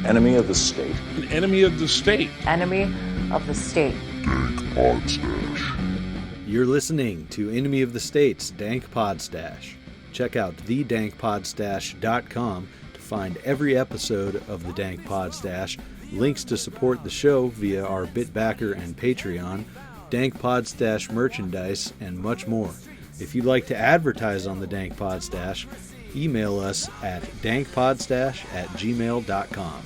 Enemy of the state. An enemy of the state. Enemy of the state. Dank Pod-Stash. You're listening to Enemy of the State's Dank Pod-Stash. Check out thedankpodstash.com to find every episode of the Dank Pod-Stash, links to support the show via our BitBacker and Patreon, Dank Pod-Stash merchandise, and much more. If you'd like to advertise on the Dank Pod-Stash, email us at dankpodstash@gmail.com.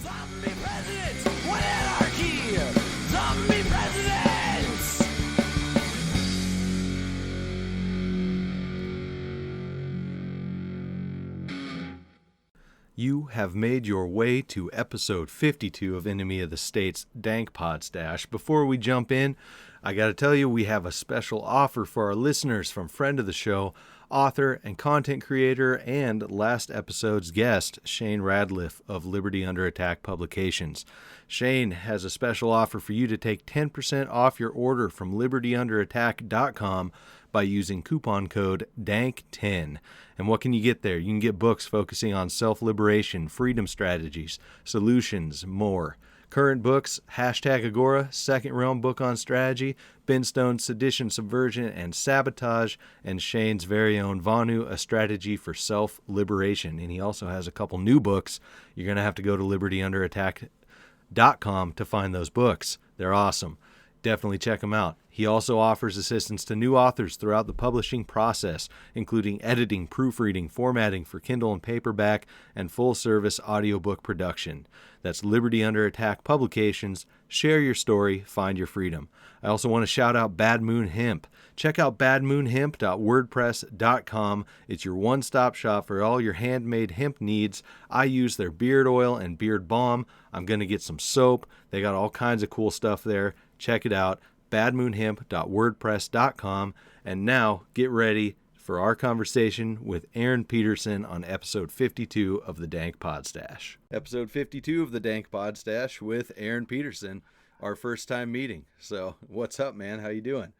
You have made your way to episode 52 of Enemy of the State's Dank Pod-Stash. Before we jump in, I got to tell you we have a special offer for our listeners from friend of the show, author and content creator, and last episode's guest, Shane Radliff of Liberty Under Attack Publications. Shane has a special offer for you to take 10% off your order from libertyunderattack.com by using coupon code DANK10. And what can you get there? You can get books focusing on self-liberation, freedom strategies, solutions, more. Current books, #Agora, Second Realm book on strategy, Ben Stone's Sedition, Subversion, and Sabotage, and Shane's very own Vanu, A Strategy for Self-Liberation. And he also has a couple new books. You're going to have to go to libertyunderattack.com to find those books. They're awesome. Definitely check them out. He also offers assistance to new authors throughout the publishing process, including editing, proofreading, formatting for Kindle and paperback, and full-service audiobook production. That's Liberty Under Attack Publications. Share your story, find your freedom. I also want to shout out Bad Moon Hemp. Check out badmoonhemp.wordpress.com. It's your one-stop shop for all your handmade hemp needs. I use their beard oil and beard balm. I'm going to get some soap. They got all kinds of cool stuff there. Check it out, badmoonhemp.wordpress.com. And now, get ready for our conversation with Aaron Peterson on episode 52 of the Dank Pod-Stash. Episode 52 of the Dank Pod-Stash with Aaron Peterson, our first time meeting. So, what's up, man? How you doing?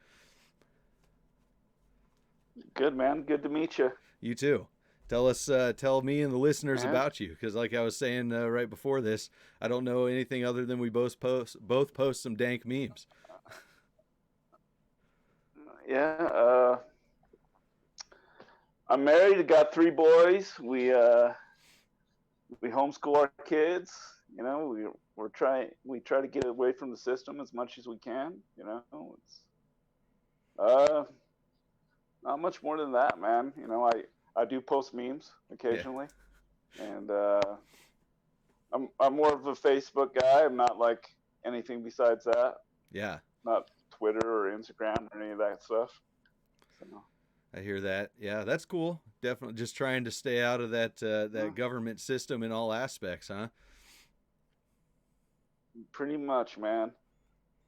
Good, man. Good to meet you. You too. Tell me and the listeners about you, because like I was saying right before this, I don't know anything other than we both post some dank memes. Yeah, I'm married. Got 3 boys. We homeschool our kids. You know, we try to get away from the system as much as we can. You know, it's not much more than that, man. You know, I do post memes occasionally, and I'm more of a Facebook guy. I'm not like anything besides that. Yeah. Not Twitter or Instagram or any of that stuff. So. I hear that. Yeah, that's cool. Definitely just trying to stay out of that government system in all aspects, huh? Pretty much, man.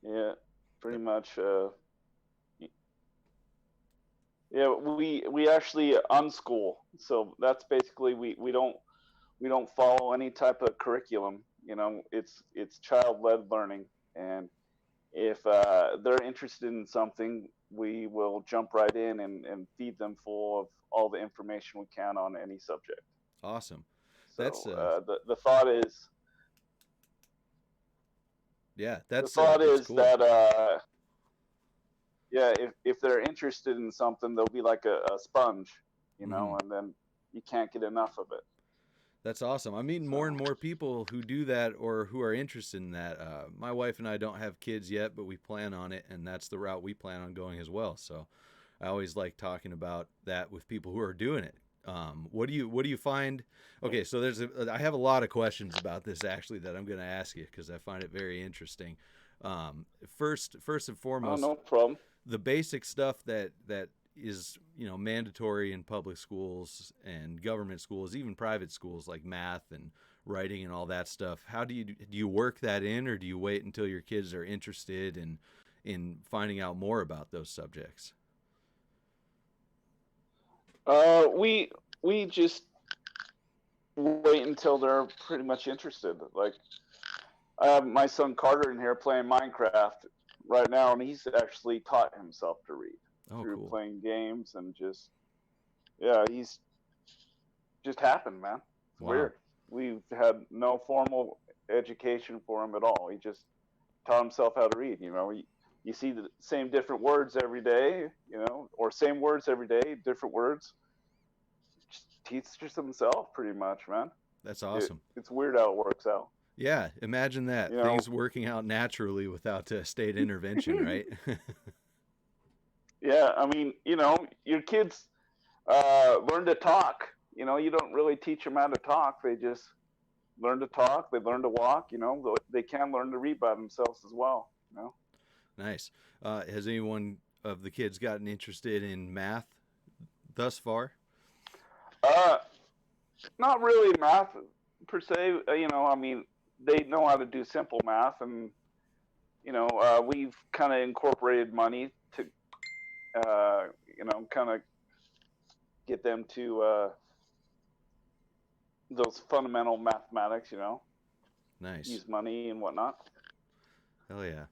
Yeah, pretty much. Yeah, we actually unschool, so that's basically we don't follow any type of curriculum. You know, it's child-led learning, and if they're interested in something, we will jump right in and feed them full of all the information we can on any subject. Awesome. So, that's the thought is. Yeah, the thought is cool. that. Yeah, if they're interested in something, they'll be like a sponge, you know, and then you can't get enough of it. That's awesome. I mean, more and more people who do that or who are interested in that. My wife and I don't have kids yet, but we plan on it, and that's the route we plan on going as well. So I always like talking about that with people who are doing it. What do you find? Okay, so I have a lot of questions about this actually that I'm going to ask you because I find it very interesting. First and foremost. Oh, no problem. The basic stuff that is, you know, mandatory in public schools and government schools, even private schools, like math and writing and all that stuff. How do you work that in, or do you wait until your kids are interested in finding out more about those subjects? We just wait until they're pretty much interested. Like, I have my son Carter in here playing Minecraft right now, and he's actually taught himself to read through cool. playing games and just, just happened, man. It's weird. We've had no formal education for him at all. He just taught himself how to read. You see the same different words every day, or same words every day, different words. Just teaches himself pretty much, man. That's awesome. It's weird how it works out. Yeah, imagine that. Things working out naturally without state intervention, right? Yeah, I mean, your kids learn to talk. You don't really teach them how to talk. They just learn to talk. They learn to walk. They can learn to read by themselves as well. Nice. Has anyone of the kids gotten interested in math thus far? Not really math per se. I mean, they know how to do simple math, and we've kind of incorporated money to, kind of get them to those fundamental mathematics. Nice. Use money and whatnot. Hell yeah.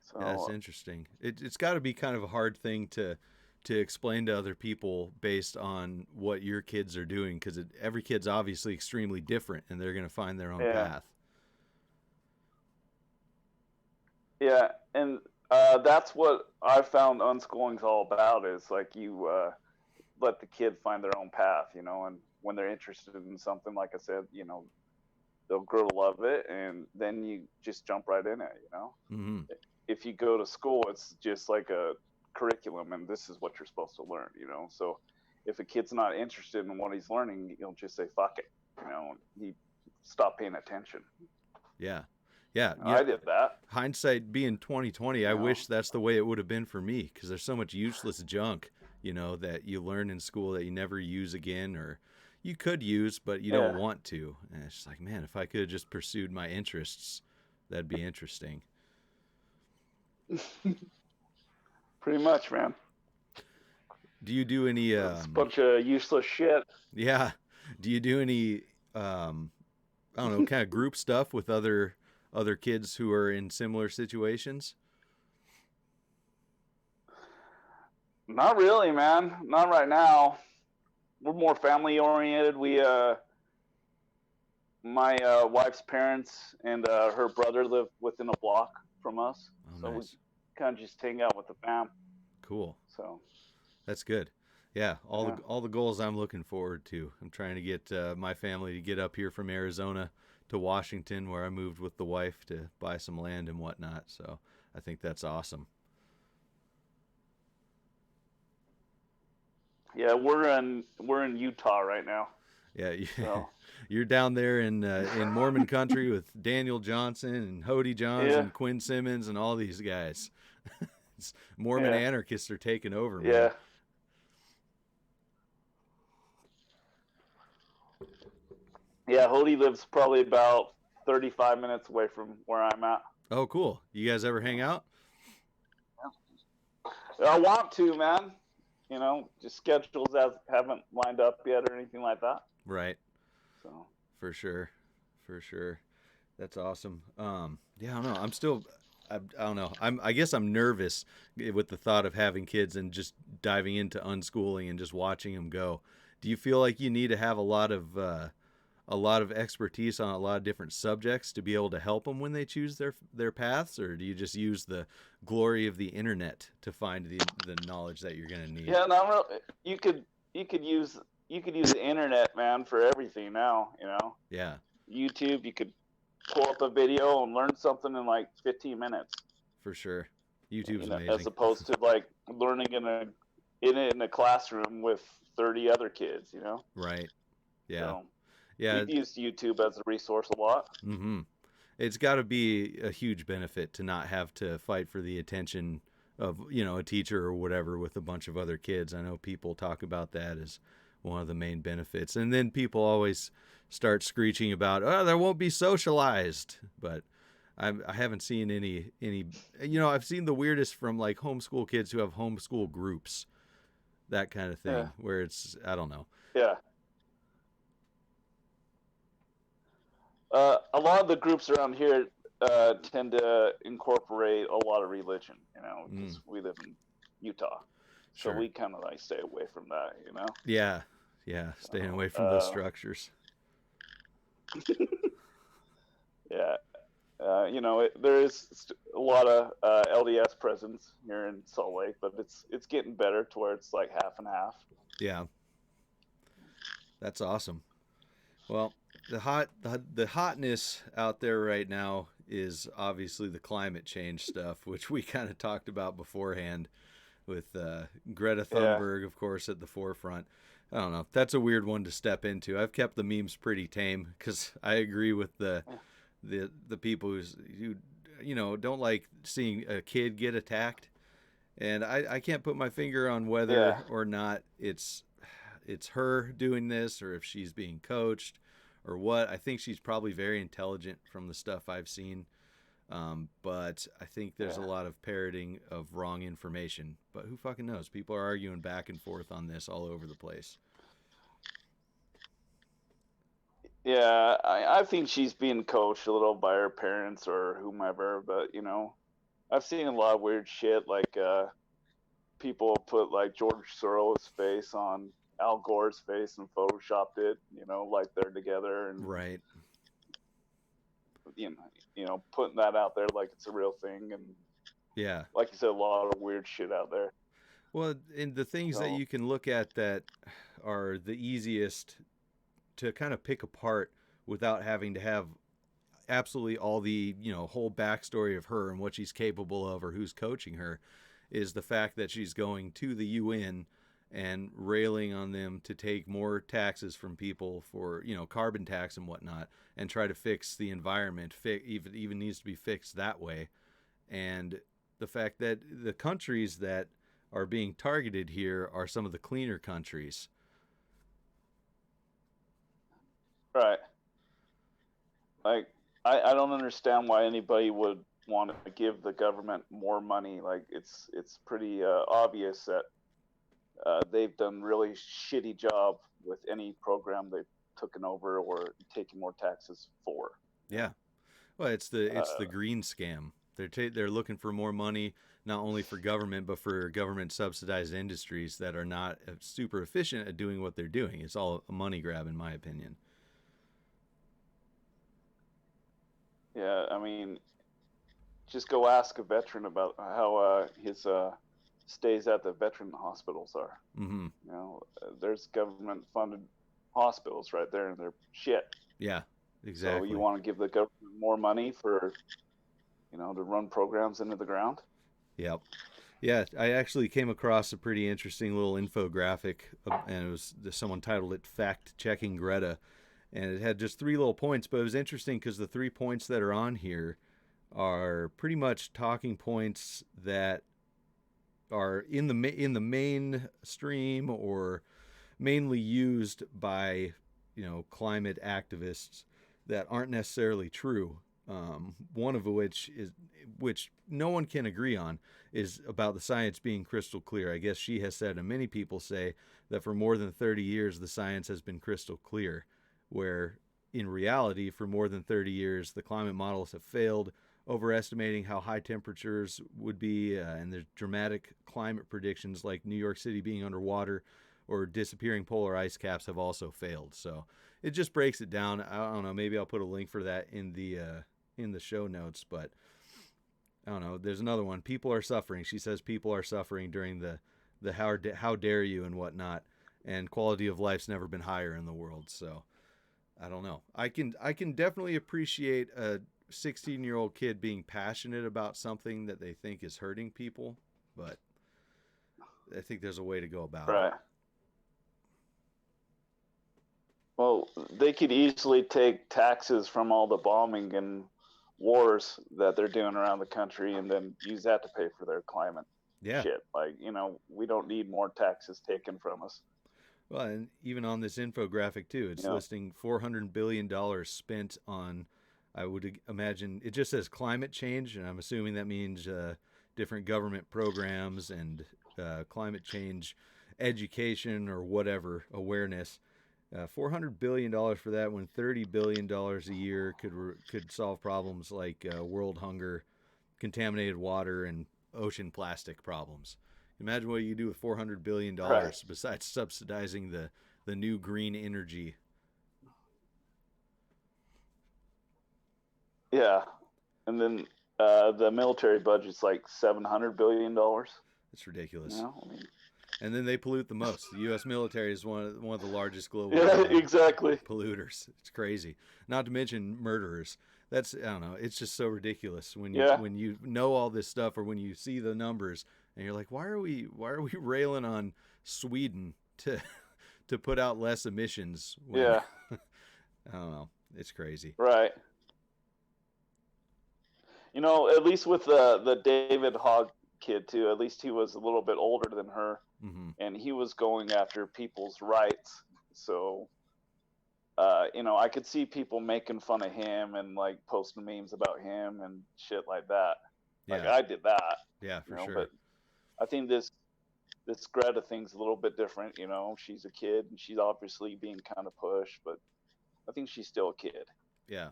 So, yeah, that's interesting. It's got to be kind of a hard thing to explain to other people based on what your kids are doing, because every kid's obviously extremely different, and they're going to find their own path. Yeah, and that's what I found unschooling's all about, is like you let the kid find their own path, and when they're interested in something, like I said, they'll grow to love it, and then you just jump right in it, Mm-hmm. If you go to school, it's just like a curriculum, and this is what you're supposed to learn, so if a kid's not interested in what he's learning, he'll just say fuck it, he stop paying attention. Yeah. I did that. Hindsight being 2020, I wish that's the way it would have been for me, because there's so much useless junk, that you learn in school that you never use again, or you could use but you don't want to, and it's just like, man, if I could have just pursued my interests, that'd be interesting. Pretty much, man. Do you do any it's a bunch of useless shit? Yeah. Do you do any I don't know, kind of group stuff with other kids who are in similar situations? Not really, man. Not right now. We're more family oriented. We my wife's parents and her brother live within a block from us. So nice. We kind of just hang out with the fam. Cool. So that's good. Yeah, all the goals I'm looking forward to. I'm trying to get my family to get up here from Arizona to Washington, where I moved with the wife to buy some land and whatnot. So I think that's awesome. Yeah, we're in Utah right now. Yeah, you're down there in Mormon country with Daniel Johnson and Hody Johns and Quinn Simmons and all these guys. Mormon anarchists are taking over, man. Yeah. Yeah, Hody lives probably about 35 minutes away from where I'm at. Oh, cool. You guys ever hang out? I want to, man. Just schedules haven't lined up yet or anything like that. Right. So. For sure. That's awesome. Yeah, I don't know. I don't know. I guess I'm nervous with the thought of having kids and just diving into unschooling and just watching them go. Do you feel like you need to have a lot of expertise on a lot of different subjects to be able to help them when they choose their paths, or do you just use the glory of the internet to find the knowledge that you're going to need? Yeah, no, you could use the internet, man, for everything now, Yeah. YouTube, you could pull up a video and learn something in like 15 minutes. For sure. YouTube's amazing. As opposed to like learning in a classroom with 30 other kids, Right. Yeah. So, yeah. We've used YouTube as a resource a lot. Mm-hmm. It's got to be a huge benefit to not have to fight for the attention of, a teacher or whatever with a bunch of other kids. I know people talk about that as one of the main benefits. And then people always start screeching about, there won't be socialized. But I haven't seen any, I've seen the weirdest from like homeschool kids who have homeschool groups, that kind of thing, where it's, I don't know. Yeah. A lot of the groups around here tend to incorporate a lot of religion, because we live in Utah. So we kind of like stay away from that, Yeah. Yeah, staying away from those structures. Yeah. There is a lot of LDS presence here in Salt Lake, but it's getting better to where it's like half and half. Yeah, that's awesome. Well, the hotness out there right now is obviously the climate change stuff, which we kind of talked about beforehand, with Greta Thunberg, of course, at the forefront. I don't know. That's a weird one to step into. I've kept the memes pretty tame because I agree with the people who don't like seeing a kid get attacked, and I can't put my finger on whether or not it's her doing this or if she's being coached or what. I think she's probably very intelligent from the stuff I've seen, but I think there's a lot of parroting of wrong information. But who fucking knows? People are arguing back and forth on this all over the place. Yeah, I think she's being coached a little by her parents or whomever, but I've seen a lot of weird shit, like people put like George Soros' face on Al Gore's face and photoshopped it, like they're together, and right, putting that out there like it's a real thing, and like you said, a lot of weird shit out there. Well, and the things that you can look at that are the easiest to kind of pick apart without having to have absolutely all the whole backstory of her and what she's capable of or who's coaching her, is the fact that she's going to the UN and railing on them to take more taxes from people for carbon tax and whatnot, and try to fix the environment. Even needs to be fixed that way. And the fact that the countries that are being targeted here are some of the cleaner countries. Right. Like, I don't understand why anybody would want to give the government more money. Like, it's pretty obvious that they've done really shitty job with any program they've taken over or taken more taxes for. Yeah. Well, it's the green scam. They're looking for more money, not only for government, but for government subsidized industries that are not super efficient at doing what they're doing. It's all a money grab, in my opinion. Yeah, I mean, just go ask a veteran about how his stays at the veteran hospitals are. Mm-hmm. There's government-funded hospitals right there, and they're shit. Yeah, exactly. So you want to give the government more money for, to run programs into the ground? Yep. Yeah, I actually came across a pretty interesting little infographic, and it was someone titled it "Fact Checking Greta." And it had just 3 little points, but it was interesting because the 3 points that are on here are pretty much talking points that are in the mainstream or mainly used by climate activists that aren't necessarily true. One of which no one can agree on is about the science being crystal clear. I guess she has said, and many people say, that for more than 30 years the science has been crystal clear, where in reality for more than 30 years the climate models have failed, overestimating how high temperatures would be, and the dramatic climate predictions like New York City being underwater or disappearing polar ice caps have also failed. So it just breaks it down. I don't know, maybe I'll put a link for that in the show notes, but I don't know. There's another one. People are suffering. She says people are suffering during the how dare you and whatnot, and quality of life's never been higher in the world. So I don't know. I can definitely appreciate a 16-year-old kid being passionate about something that they think is hurting people, but I think there's a way to go about it. Well, they could easily take taxes from all the bombing and wars that they're doing around the country and then use that to pay for their climate shit. Like, we don't need more taxes taken from us. Well, and even on this infographic too, it's listing $400 billion spent on, I would imagine, it just says climate change, and I'm assuming that means different government programs and climate change education or whatever, awareness. $400 billion for that, when $30 billion a year could solve problems like world hunger, contaminated water, and ocean plastic problems. Imagine what you do with $400 billion besides subsidizing the the new green energy. Yeah, and then the military budget's like $700 billion. It's ridiculous. You know? I mean, and then they pollute the most. The U.S. military is one of the largest global exactly polluters. It's crazy. Not to mention murderers. I don't know. It's just so ridiculous when you know all this stuff, or when you see the numbers and you're like, why are we railing on Sweden to put out less emissions? I don't know. It's crazy. Right. You know, at least with the David Hogg kid too, at least he was a little bit older than her, and he was going after people's rights. So, you know, I could see people making fun of him and like posting memes about him and shit like that. Like I did that. Yeah, for sure. But I think this Greta thing's a little bit different. You know, she's a kid and she's obviously being kind of pushed, but I think she's still a kid. Yeah.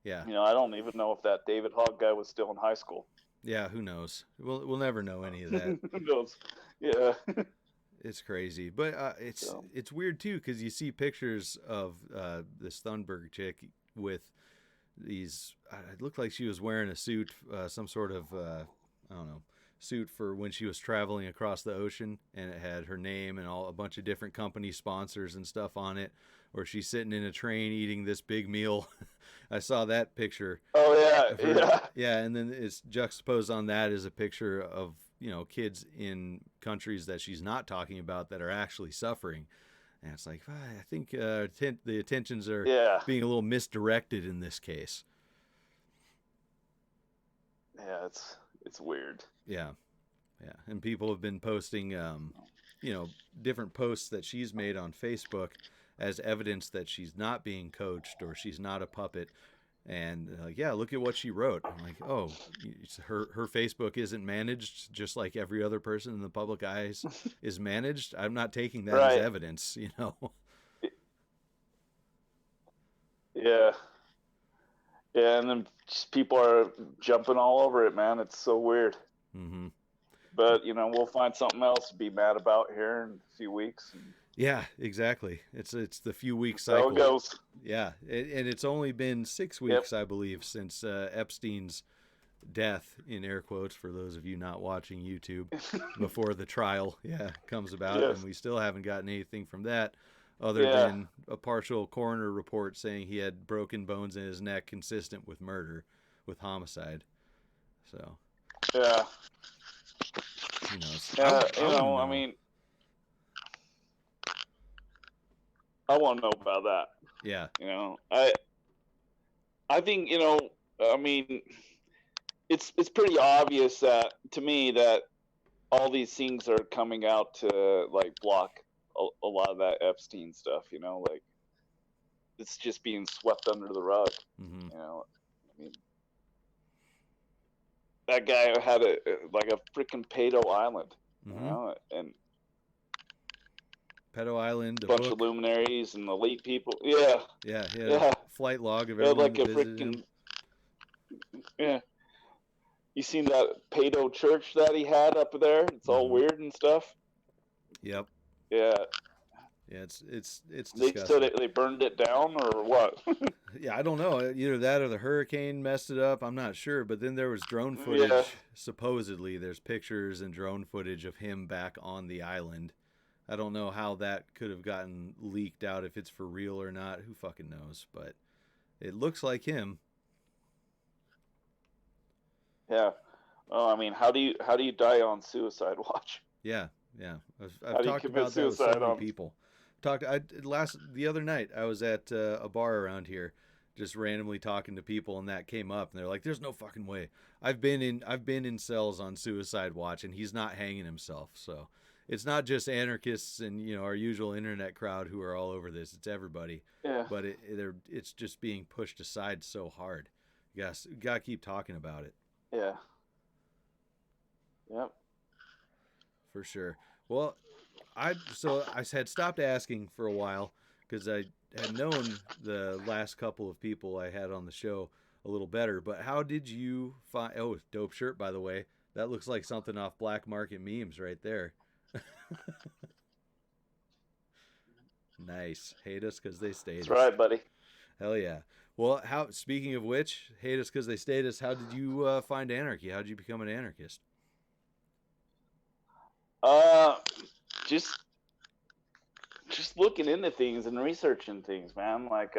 Yeah. You know, I don't even know if that David Hogg guy was still in high school. Yeah, who knows? We'll never know any of that. Who knows? Yeah. It's crazy, but it's weird too, because you see pictures of this Thunberg chick with these. It looked like she was wearing a suit, some sort of I don't know, suit for when she was traveling across the ocean, and it had her name and a bunch of different company sponsors and stuff on it. Or she's sitting in a train eating this big meal. I saw that picture. Oh yeah, yeah. And then it's juxtaposed on that is a picture of, you know, kids in countries that she's not talking about that are actually suffering. And it's like, I think the attentions are being a little misdirected in this case. Yeah, it's weird. Yeah. And people have been posting, you know, different posts that she's made on Facebook as evidence that she's not being coached or she's not a puppet. And look at what she wrote. I'm like, oh, her Facebook isn't managed just like every other person in the public eyes is managed. I'm not taking that as evidence, you know? Yeah. Yeah, and then people are jumping all over it, man. It's so weird. Mm-hmm. But, you know, we'll find something else to be mad about here in a few weeks. Yeah, exactly. It's the few week cycle. So it goes. Yeah, and it's only been 6 weeks, I believe, since Epstein's death, in air quotes, for those of you not watching YouTube, before the trial comes about. And we still haven't gotten anything from that other than a partial coroner report saying he had broken bones in his neck consistent with murder, with homicide. So. Yeah. Who knows? I mean, I want to know about that. Yeah. You know, I think, you know, I mean, it's pretty obvious that to me that all these things are coming out to like block a lot of that Epstein stuff, you know, like it's just being swept under the rug. Mm-hmm. You know, I mean, that guy had a freaking pedo island, you know, and Pedo Island, a bunch of luminaries and elite people. Yeah. A flight log of everyone like a visited freaking him. Yeah. You seen that pedo church that he had up there? It's all weird and stuff. Yep. Yeah. Yeah, it's disgusting. So they burned it down or what? Yeah, I don't know. Either that or the hurricane messed it up. I'm not sure. But then there was drone footage. Supposedly, there's pictures and drone footage of him back on the island. I don't know how that could have gotten leaked out, if it's for real or not. Who fucking knows? But it looks like him. Yeah. Oh, I mean, how do you die on suicide watch? Yeah. I've talked about that with so many people. The other night I was at a bar around here, just randomly talking to people, and that came up, and they're like, "There's no fucking way. I've been in cells on suicide watch, and he's not hanging himself." So it's not just anarchists and, you know, our usual internet crowd who are all over this. It's everybody. Yeah. But it's just being pushed aside so hard. You gotta keep talking about it. Yeah. Yep. For sure. Well, I had stopped asking for a while because I had known the last couple of people I had on the show a little better. But how did you find? Oh, dope shirt, by the way. That looks like something off Black Market Memes right there. Nice. Hate us because they stayed. That's right, buddy. Hell yeah. Well, speaking of which, hate us because they stayed us. How did you find anarchy? How did you become an anarchist? Just looking into things and researching things, man. Like,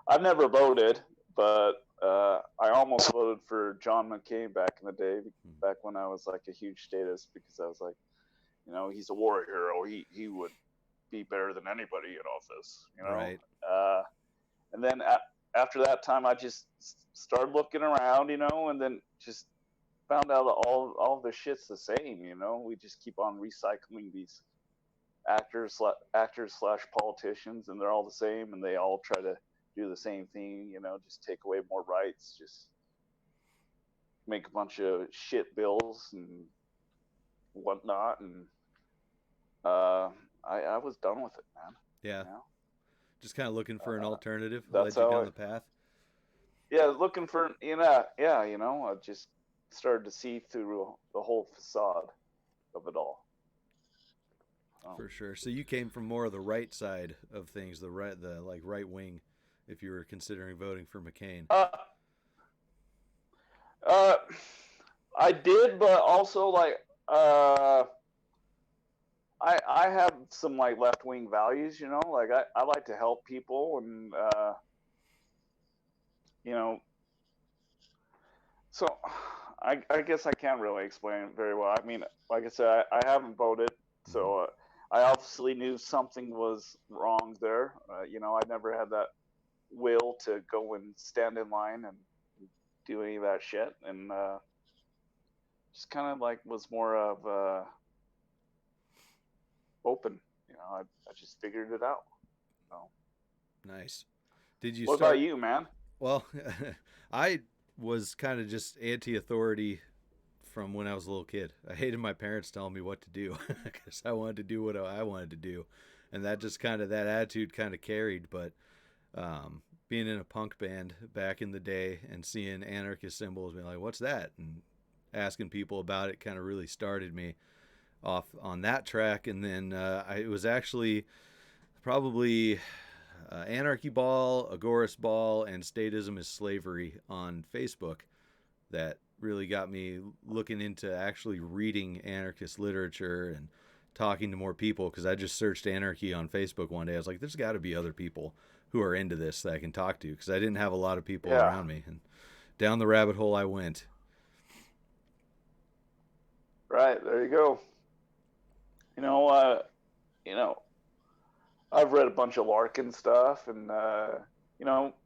I've never voted, but I almost voted for John McCain back in the day, back when I was like a huge statist, because I was like, he's a war hero. He would be better than anybody in office, Right. And then after that time, I just started looking around, and then just found out that all the shit's the same. We just keep on recycling these actors slash politicians, and they're all the same, and they all try to do the same thing. Just take away more rights, just make a bunch of shit bills and whatnot, and I was done with it, man. Yeah. Just kind of looking for an alternative. That's led you how down the path. Yeah, looking for I just started to see through the whole facade of it all. For sure. So you came from more of the right side of things, the right wing, if you were considering voting for McCain. I did, but also like I have some like left wing values, like I like to help people, and so I guess I can't really explain it very well. I mean, like I said, I haven't voted, so I obviously knew something was wrong there. I never had that will to go and stand in line and do any of that shit, and just kind of like was more of open. I just figured it out. Nice. Did you? What about you, man? Well, I was kind of just anti-authority from when I was a little kid. I hated my parents telling me what to do because I wanted to do what I wanted to do, and that attitude kind of carried. But being in a punk band back in the day and seeing anarchist symbols, being like, "What's that?" and asking people about it, kind of really started me off on that track. And then it was actually probably Anarchy Ball, Agorist Ball, and Statism is Slavery on Facebook that really got me looking into actually reading anarchist literature and talking to more people, because I just searched anarchy on Facebook one day. I was like, there's got to be other people who are into this that I can talk to, because I didn't have a lot of people around me. And down the rabbit hole I went. Right, there you go. I've read a bunch of Larkin stuff, and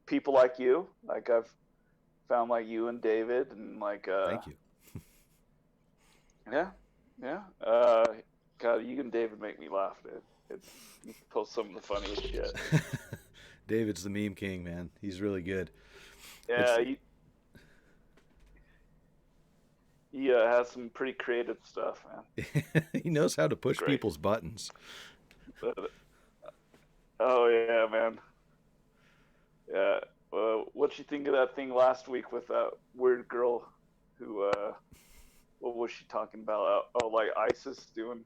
people like you, like I've found like you and David, and like thank you. Yeah. God, you and David make me laugh, dude. You post some of the funniest shit. David's the meme king, man. He's really good. Yeah, he has some pretty creative stuff, man. He knows how to push people's buttons. Oh yeah, man. Yeah. What'd you think of that thing last week with that weird girl who? What was she talking about? Oh, like ISIS doing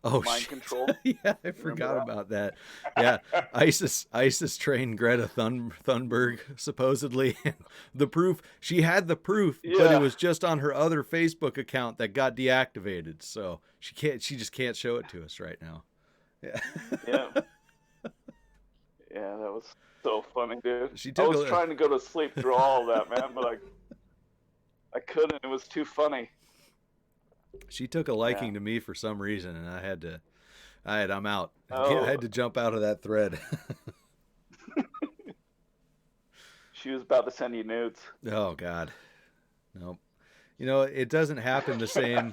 mind control. Yeah, I forgot about that. Yeah, ISIS trained Greta Thunberg supposedly. The proof, she had the proof, but it was just on her other Facebook account that got deactivated. So she just can't show it to us right now. Yeah. Yeah, that was so funny, dude. I was trying to go to sleep through all of that, man, but I couldn't. It was too funny. She took a liking to me for some reason, and I'm out. I had to jump out of that thread. She was about to send you nudes. Oh God, nope. It doesn't happen the same.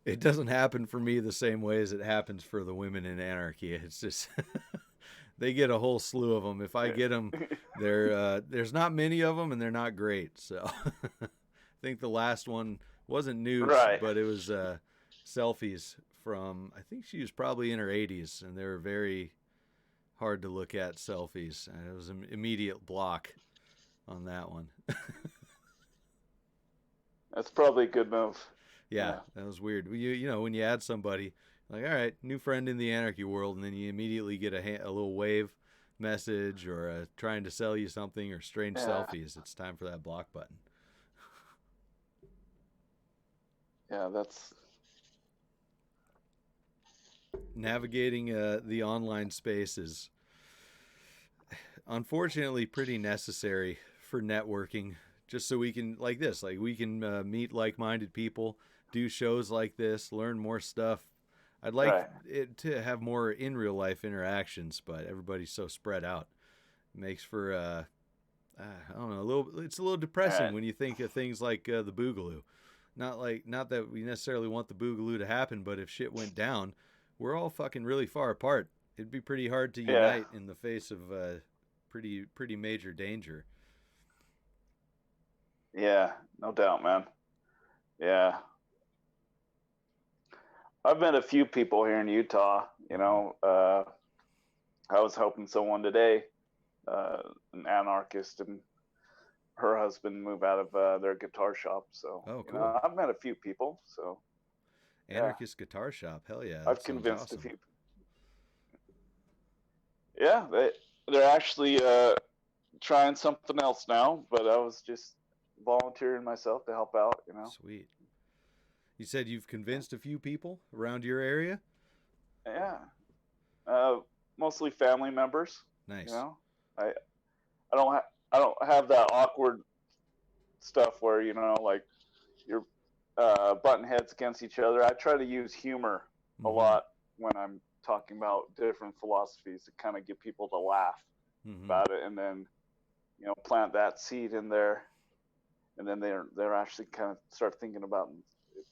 It doesn't happen for me the same way as it happens for the women in anarchy. It's just they get a whole slew of them. If I get them, there's not many of them, and they're not great. So I think the last one wasn't nudes, but it was selfies from, I think she was probably in her 80s, and they were very hard to look at selfies. And it was an immediate block on that one. That's probably a good move. Yeah, that was weird. When you add somebody, Like, all right, new friend in the anarchy world, and then you immediately get a little wave message or trying to sell you something or strange selfies. It's time for that block button. Yeah, that's navigating the online space is unfortunately pretty necessary for networking, just so we can, like this, like we can meet like-minded people, do shows like this, learn more stuff. I'd like it to have more in real life interactions, but everybody's so spread out. It makes for I don't know, it's a little depressing when you think of things like the Boogaloo. Not that we necessarily want the Boogaloo to happen, but if shit went down, we're all fucking really far apart. It'd be pretty hard to unite in the face of pretty major danger. Yeah, no doubt, man. Yeah. I've met a few people here in Utah, you know. I was helping someone today, an anarchist, and her husband move out of their guitar shop. So, cool. You know, I've met a few people. So, anarchist guitar shop, hell yeah! I've convinced a few. Yeah, they're actually trying something else now, but I was just volunteering myself to help out. You know. Sweet. You said you've convinced a few people around your area? Yeah. Mostly family members. Nice. You know, I don't have that awkward stuff where, you know, like you're butting heads against each other. I try to use humor a lot when I'm talking about different philosophies to kind of get people to laugh about it, and then, you know, plant that seed in there, and then they're actually kind of start thinking about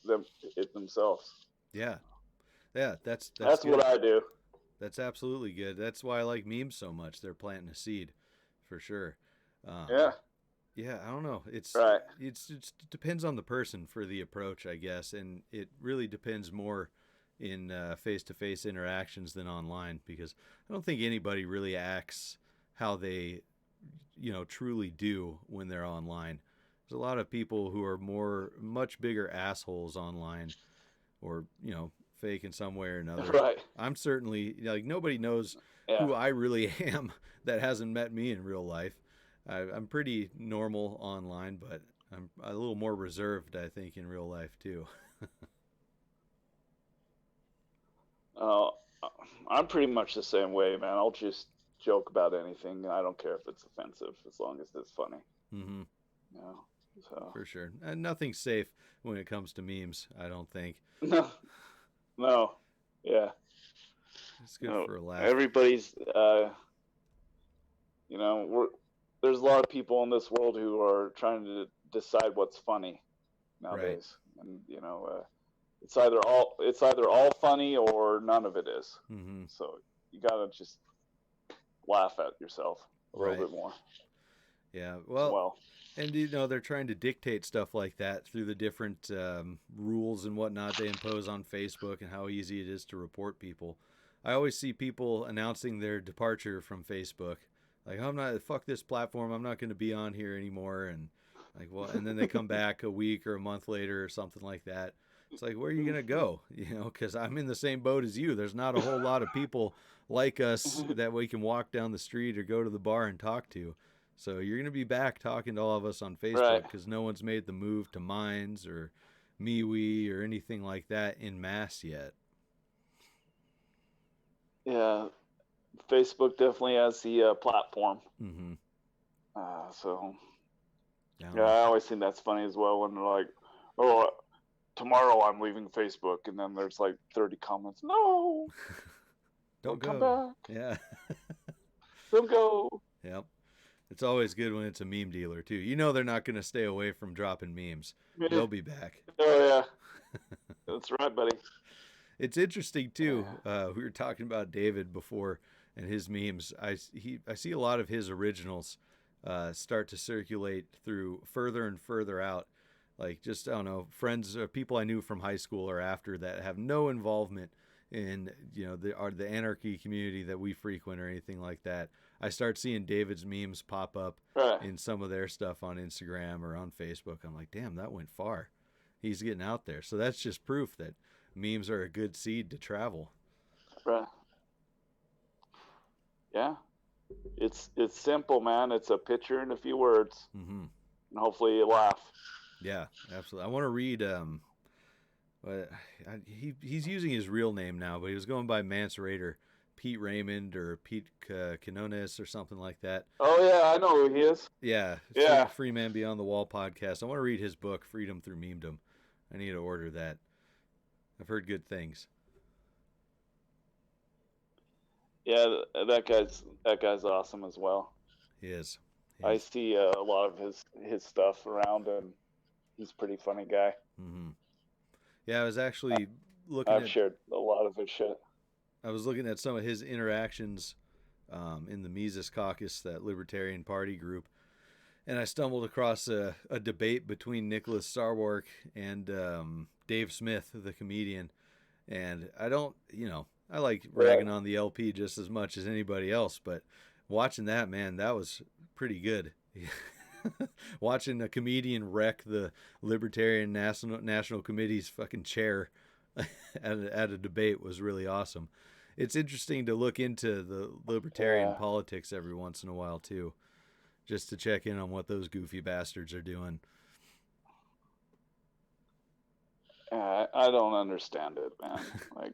it themselves. Yeah, that's what I do. That's absolutely good. That's why I like memes so much. They're planting a seed, for sure. Yeah, I don't know. It depends on the person for the approach, I guess, and it really depends more in face-to-face interactions than online, because I don't think anybody really acts how they, you know, truly do when they're online. There's a lot of people who are much bigger assholes online, or, you know, fake in some way or another. Right. I'm certainly, like, nobody knows who I really am that hasn't met me in real life. I'm pretty normal online, but I'm a little more reserved, I think, in real life too. I'm pretty much the same way, man. I'll just joke about anything. I don't care if it's offensive, as long as it's funny. Mm-hmm. You know, so. For sure. And nothing's safe when it comes to memes, I don't think. No. Yeah. It's good for a laugh. Everybody's, you know, there's a lot of people in this world who are trying to decide what's funny nowadays. Right. And, you know, it's either all funny or none of it is. Mm-hmm. So you got to just laugh at yourself a little bit more. Yeah, well, and, you know, they're trying to dictate stuff like that through the different rules and whatnot they impose on Facebook and how easy it is to report people. I always see people announcing their departure from Facebook. Like, fuck this platform, I'm not going to be on here anymore. And, like, well, and then they come back a week or a month later or something like that. It's like, where are you going to go? You know, because I'm in the same boat as you. There's not a whole lot of people like us that we can walk down the street or go to the bar and talk to. So you're going to be back talking to all of us on Facebook because no one's made the move to Minds or MeWe or anything like that in mass yet. Yeah, Facebook definitely has the platform. Mm-hmm. So, I always think that's funny as well when they're like, oh, tomorrow I'm leaving Facebook, and then there's like 30 comments. No, don't come back. Yeah, don't go. Yep. It's always good when it's a meme dealer, too. You know they're not going to stay away from dropping memes. Yeah. They'll be back. Oh, yeah. That's right, buddy. It's interesting, too. We were talking about David before and his memes. I see a lot of his originals start to circulate through further and further out. Like, just, I don't know, friends or people I knew from high school or after that have no involvement in, you know, the anarchy community that we frequent or anything like that. I start seeing David's memes pop up in some of their stuff on Instagram or on Facebook. I'm like, damn, that went far. He's getting out there. So that's just proof that memes are a good seed to travel. Right. Yeah. It's simple, man. It's a picture and a few words. Mm-hmm. And hopefully you laugh. Yeah, absolutely. I want to read. He's using his real name now, but he was going by Mance Raider, Pete Raymond or Pete Canones or something like that. Oh yeah, I know who he is. Yeah, Yeah. Free Man Beyond the Wall podcast. I want to read his book, Freedom Through Memedom. I need to order that. I've heard good things. Yeah, that guy's awesome as well. He is. I see a lot of his stuff around, and he's a pretty funny guy. Mm-hmm. Yeah, I was actually I've shared a lot of his shit. I was looking at some of his interactions in the Mises Caucus, that Libertarian Party group, and I stumbled across a debate between Nicholas Sarwark and Dave Smith, the comedian. And I don't, I like ragging on the LP just as much as anybody else, but watching that, man, that was pretty good. Watching a comedian wreck the Libertarian National Committee's fucking chair at a debate was really awesome. It's interesting to look into the libertarian politics every once in a while too, just to check in on what those goofy bastards are doing. I don't understand it, man. Like,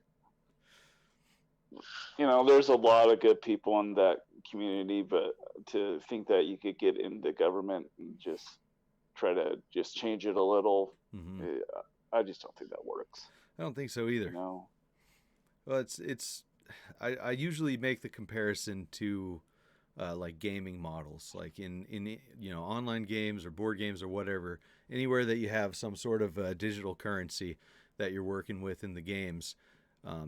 there's a lot of good people in that community, but to think that you could get into government and just try to just change it a little, I just don't think that works. I don't think so either. No. Well, I usually make the comparison to like gaming models, like in online games or board games or whatever, anywhere that you have some sort of digital currency that you're working with in the games.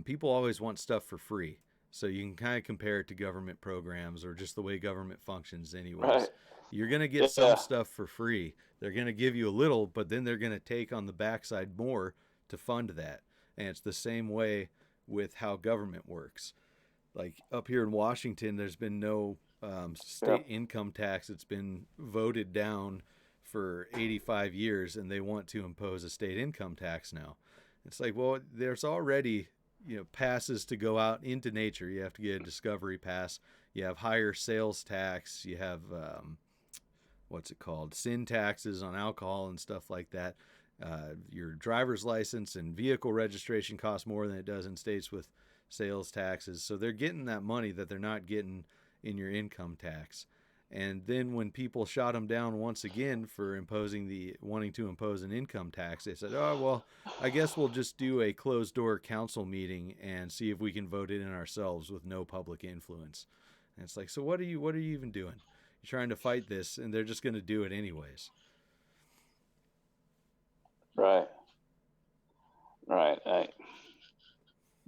People always want stuff for free, so you can kind of compare it to government programs or just the way government functions anyways. Right. You're going to get some stuff for free. They're going to give you a little, but then they're going to take on the backside more to fund that. And it's the same way with how government works. Like up here in Washington, there's been no state income tax. It's been voted down for 85 years, and they want to impose a state income tax now. It's like, well, there's already passes to go out into nature. You have to get a discovery pass. You have higher sales tax. You have sin taxes on alcohol and stuff like that. Your driver's license and vehicle registration costs more than it does in states with sales taxes. So they're getting that money that they're not getting in your income tax. And then when people shot them down once again for wanting to impose an income tax, they said, oh, well, I guess we'll just do a closed door council meeting and see if we can vote it in ourselves with no public influence. And it's like, so what are you even doing? You're trying to fight this, and they're just going to do it anyways. Right. It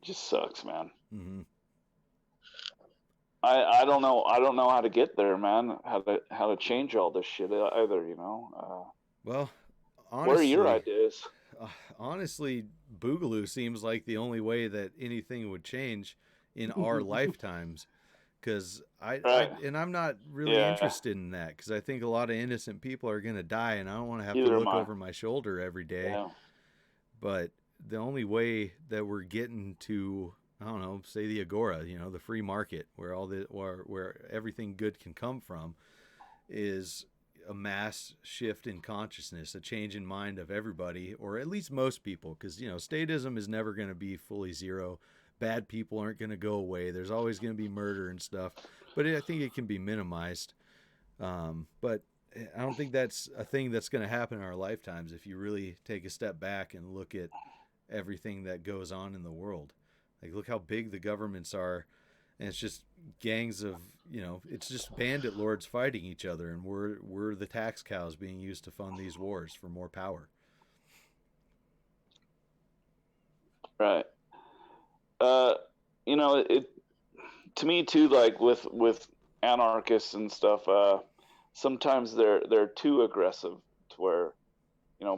just sucks, man. Mm-hmm. I don't know how to get there, man. How to change all this shit either, Well, honestly, what are your ideas? Honestly, Boogaloo seems like the only way that anything would change in our lifetimes. Because I'm not really interested in that, because I think a lot of innocent people are going to die, and I don't want to have to look over my shoulder every day. Yeah. But the only way that we're getting to, I don't know, say the agora, the free market, where where everything good can come from, is a mass shift in consciousness, a change in mind of everybody, or at least most people, because statism is never going to be fully zero. Bad people aren't going to go away. There's always going to be murder and stuff, but I think it can be minimized. But I don't think that's a thing that's going to happen in our lifetimes if you really take a step back and look at everything that goes on in the world. Like, look how big the governments are, and it's just gangs of, it's just bandit lords fighting each other, and we're the tax cows being used to fund these wars for more power. Right. It to me too, like with anarchists and stuff, sometimes they're too aggressive to where,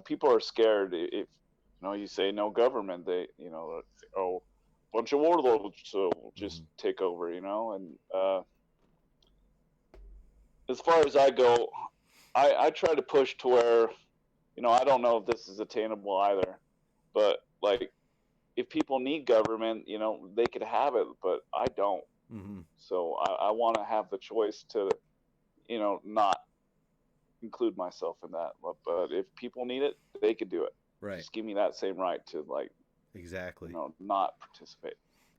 people are scared. If you say no government, they bunch of warlords, so we'll just take over, and as far as I go, I try to push to where, I don't know if this is attainable either, but like, if people need government, they could have it, but I don't. Mm-hmm. So I want to have the choice to, not include myself in that. But if people need it, they could do it. Right. Just give me that same right to exactly. Not participate.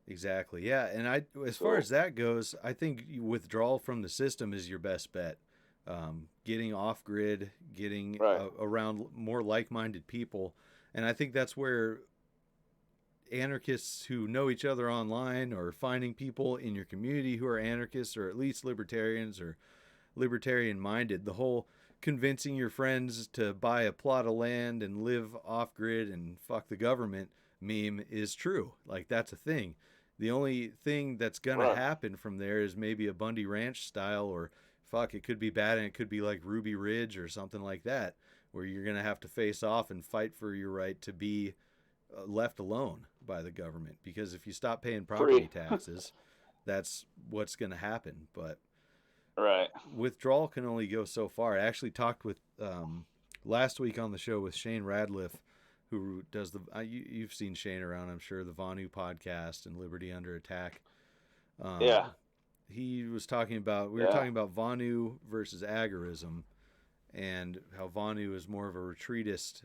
Exactly. Yeah. And as far as that goes, I think withdrawal from the system is your best bet. Getting off grid, getting around more like-minded people. And I think that's where anarchists who know each other online, or finding people in your community who are anarchists or at least libertarians or libertarian-minded, the whole convincing your friends to buy a plot of land and live off-grid and fuck the government meme is true. Like, that's a thing. The only thing that's going to happen from there is maybe a Bundy Ranch style, or it could be bad, and it could be like Ruby Ridge or something like that, where you're going to have to face off and fight for your right to be left alone by the government. Because if you stop paying property taxes, that's what's going to happen. But withdrawal can only go so far. I actually talked with last week on the show with Shane Radliff, who does you've seen Shane around, I'm sure, the Vonu podcast and Liberty Under Attack. He was talking about, we were talking about Vonu versus agorism, and how Vonu is more of a retreatist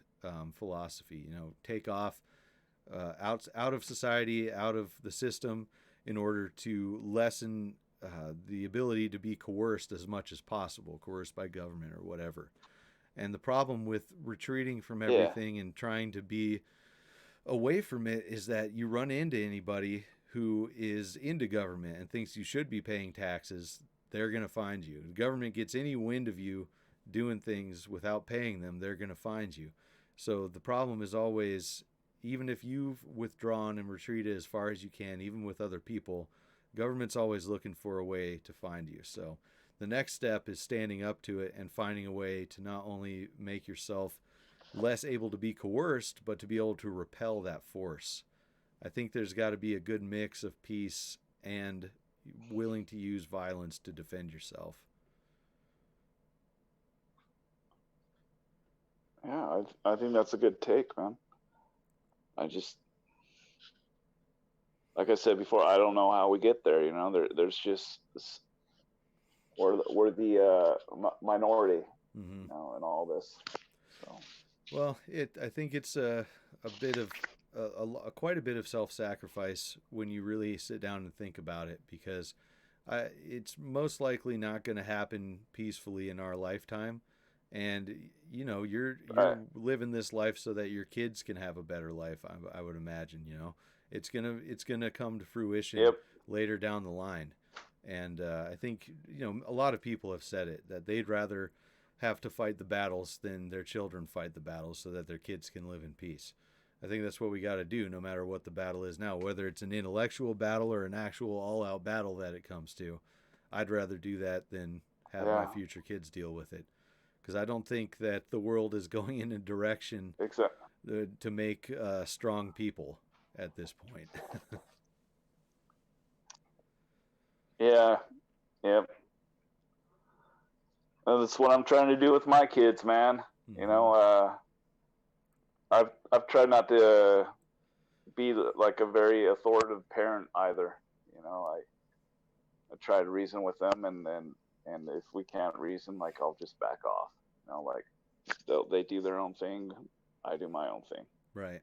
philosophy. Take off out of society, out of the system, in order to lessen the ability to be coerced as much as possible, coerced by government or whatever. And the problem with retreating from everything and trying to be away from it is that you run into anybody who is into government and thinks you should be paying taxes. They're going to find you. The government gets any wind of you doing things without paying them, they're going to find you. So the problem is always, even if you've withdrawn and retreated as far as you can, even with other people, government's always looking for a way to find you. So the next step is standing up to it and finding a way to not only make yourself less able to be coerced, but to be able to repel that force. I think there's got to be a good mix of peace and willing to use violence to defend yourself. Yeah, I think that's a good take, man. I just, like I said before, I don't know how we get there. There's just this, we're the minority, in all this. So, well, I think it's a bit of quite a bit of self-sacrifice when you really sit down and think about it, because it's most likely not going to happen peacefully in our lifetime. And you're living this life so that your kids can have a better life. I would imagine. It's gonna come to fruition later down the line. And I think a lot of people have said it, that they'd rather have to fight the battles than their children fight the battles, so that their kids can live in peace. I think that's what we got to do, no matter what the battle is now, whether it's an intellectual battle or an actual all-out battle that it comes to. I'd rather do that than have my future kids deal with it. Because I don't think that the world is going in a direction to make strong people at this point. Yep. That's what I'm trying to do with my kids, man. Mm-hmm. I've tried not to be like a very authoritative parent either. I try to reason with them, and if we can't reason, I'll just back off. They do their own thing, I do my own thing. Right.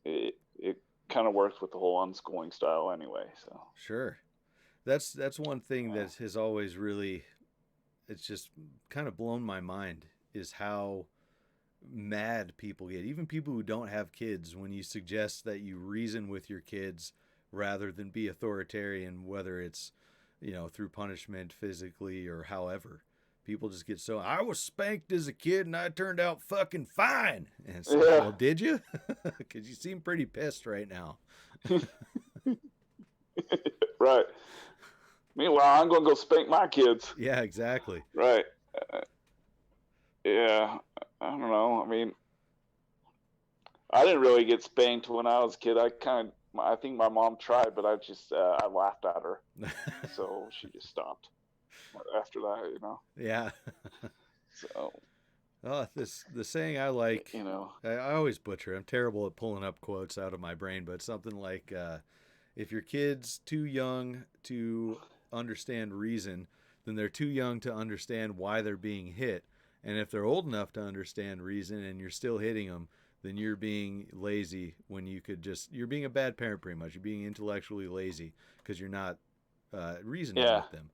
It kind of works with the whole unschooling style anyway. So sure, that's one thing that has always really, it's just kind of blown my mind, is how mad people get, even people who don't have kids, when you suggest that you reason with your kids rather than be authoritarian, whether it's through punishment, physically or however. People just get so, I was spanked as a kid and I turned out fucking fine. And it's well, did you? Because you seem pretty pissed right now. Right. Meanwhile, I'm going to go spank my kids. Yeah, exactly. Right. Yeah. I don't know. I didn't really get spanked when I was a kid. I think my mom tried, but I laughed at her. So she just stopped after that, Yeah. So. The saying I like, You know. I always butcher. I'm terrible at pulling up quotes out of my brain, but something like, if your kid's too young to understand reason, then they're too young to understand why they're being hit. And if they're old enough to understand reason and you're still hitting them, then you're being lazy when you're being a bad parent pretty much. You're being intellectually lazy because you're not reasoning with them.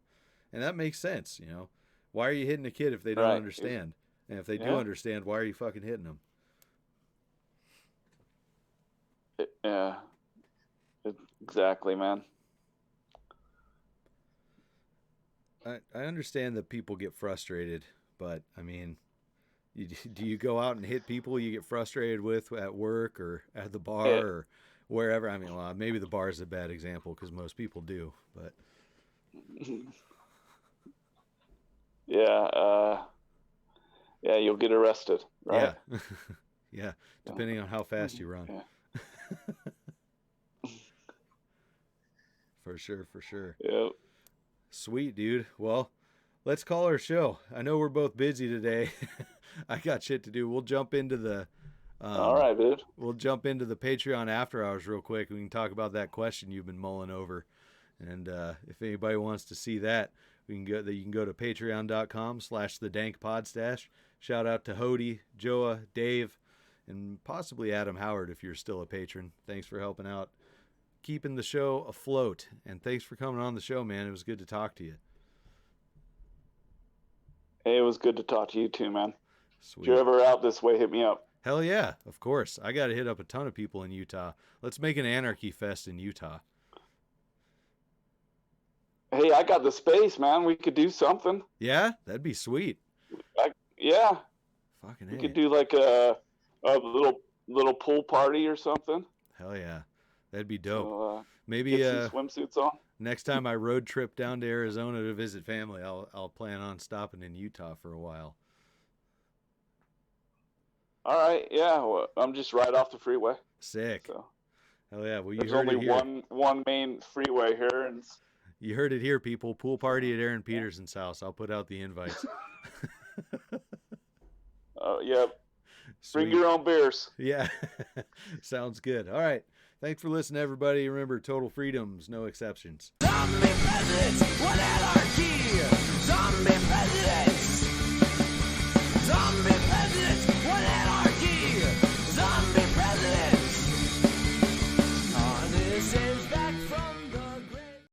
And that makes sense, you know. Why are you hitting a kid if they don't understand? And if they do understand, why are you fucking hitting them? Yeah. Exactly, man. I understand that people get frustrated, but I mean, do you go out and hit people you get frustrated with at work or at the bar or wherever? I mean, well, maybe the bar is a bad example because most people do, but yeah, you'll get arrested, right? Yeah, yeah, depending on how fast you run. Yeah. For sure. Yep. Sweet, dude. Well, let's call our show. I know we're both busy today. I got shit to do. We'll jump into the all right, dude. We'll jump into the Patreon after hours real quick. We can talk about that question you've been mulling over. And if anybody wants to see that, you can go to patreon.com/thedankpodstash. Shout out to Hody, Joa, Dave, and possibly Adam Howard if you're still a patron. Thanks for helping out, keeping the show afloat. And thanks for coming on the show, man. It was good to talk to you. Hey, it was good to talk to you too, man. Sweet. If you're ever out this way, hit me up. Hell yeah, of course. I got to hit up a ton of people in Utah. Let's make an anarchy fest in Utah. Hey, I got the space, man. We could do something. Yeah, that'd be sweet. Yeah. Fucking We A. could do like a little pool party or something. Hell yeah. That'd be dope. So, Maybe get some swimsuits on. Next time I road trip down to Arizona to visit family, I'll plan on stopping in Utah for a while. All right, yeah. Well, I'm just right off the freeway. Sick. So. Hell yeah. Well, you There's heard only it here. one main freeway here, and you heard it here, people. Pool party at Aaron Peterson's house. I'll put out the invites. Yep. Sweet. Bring your own beers. Yeah. Sounds good. All right. Thanks for listening, everybody. Remember, total freedoms, no exceptions. Zombie presidents, what anarchy! Zombie presidents!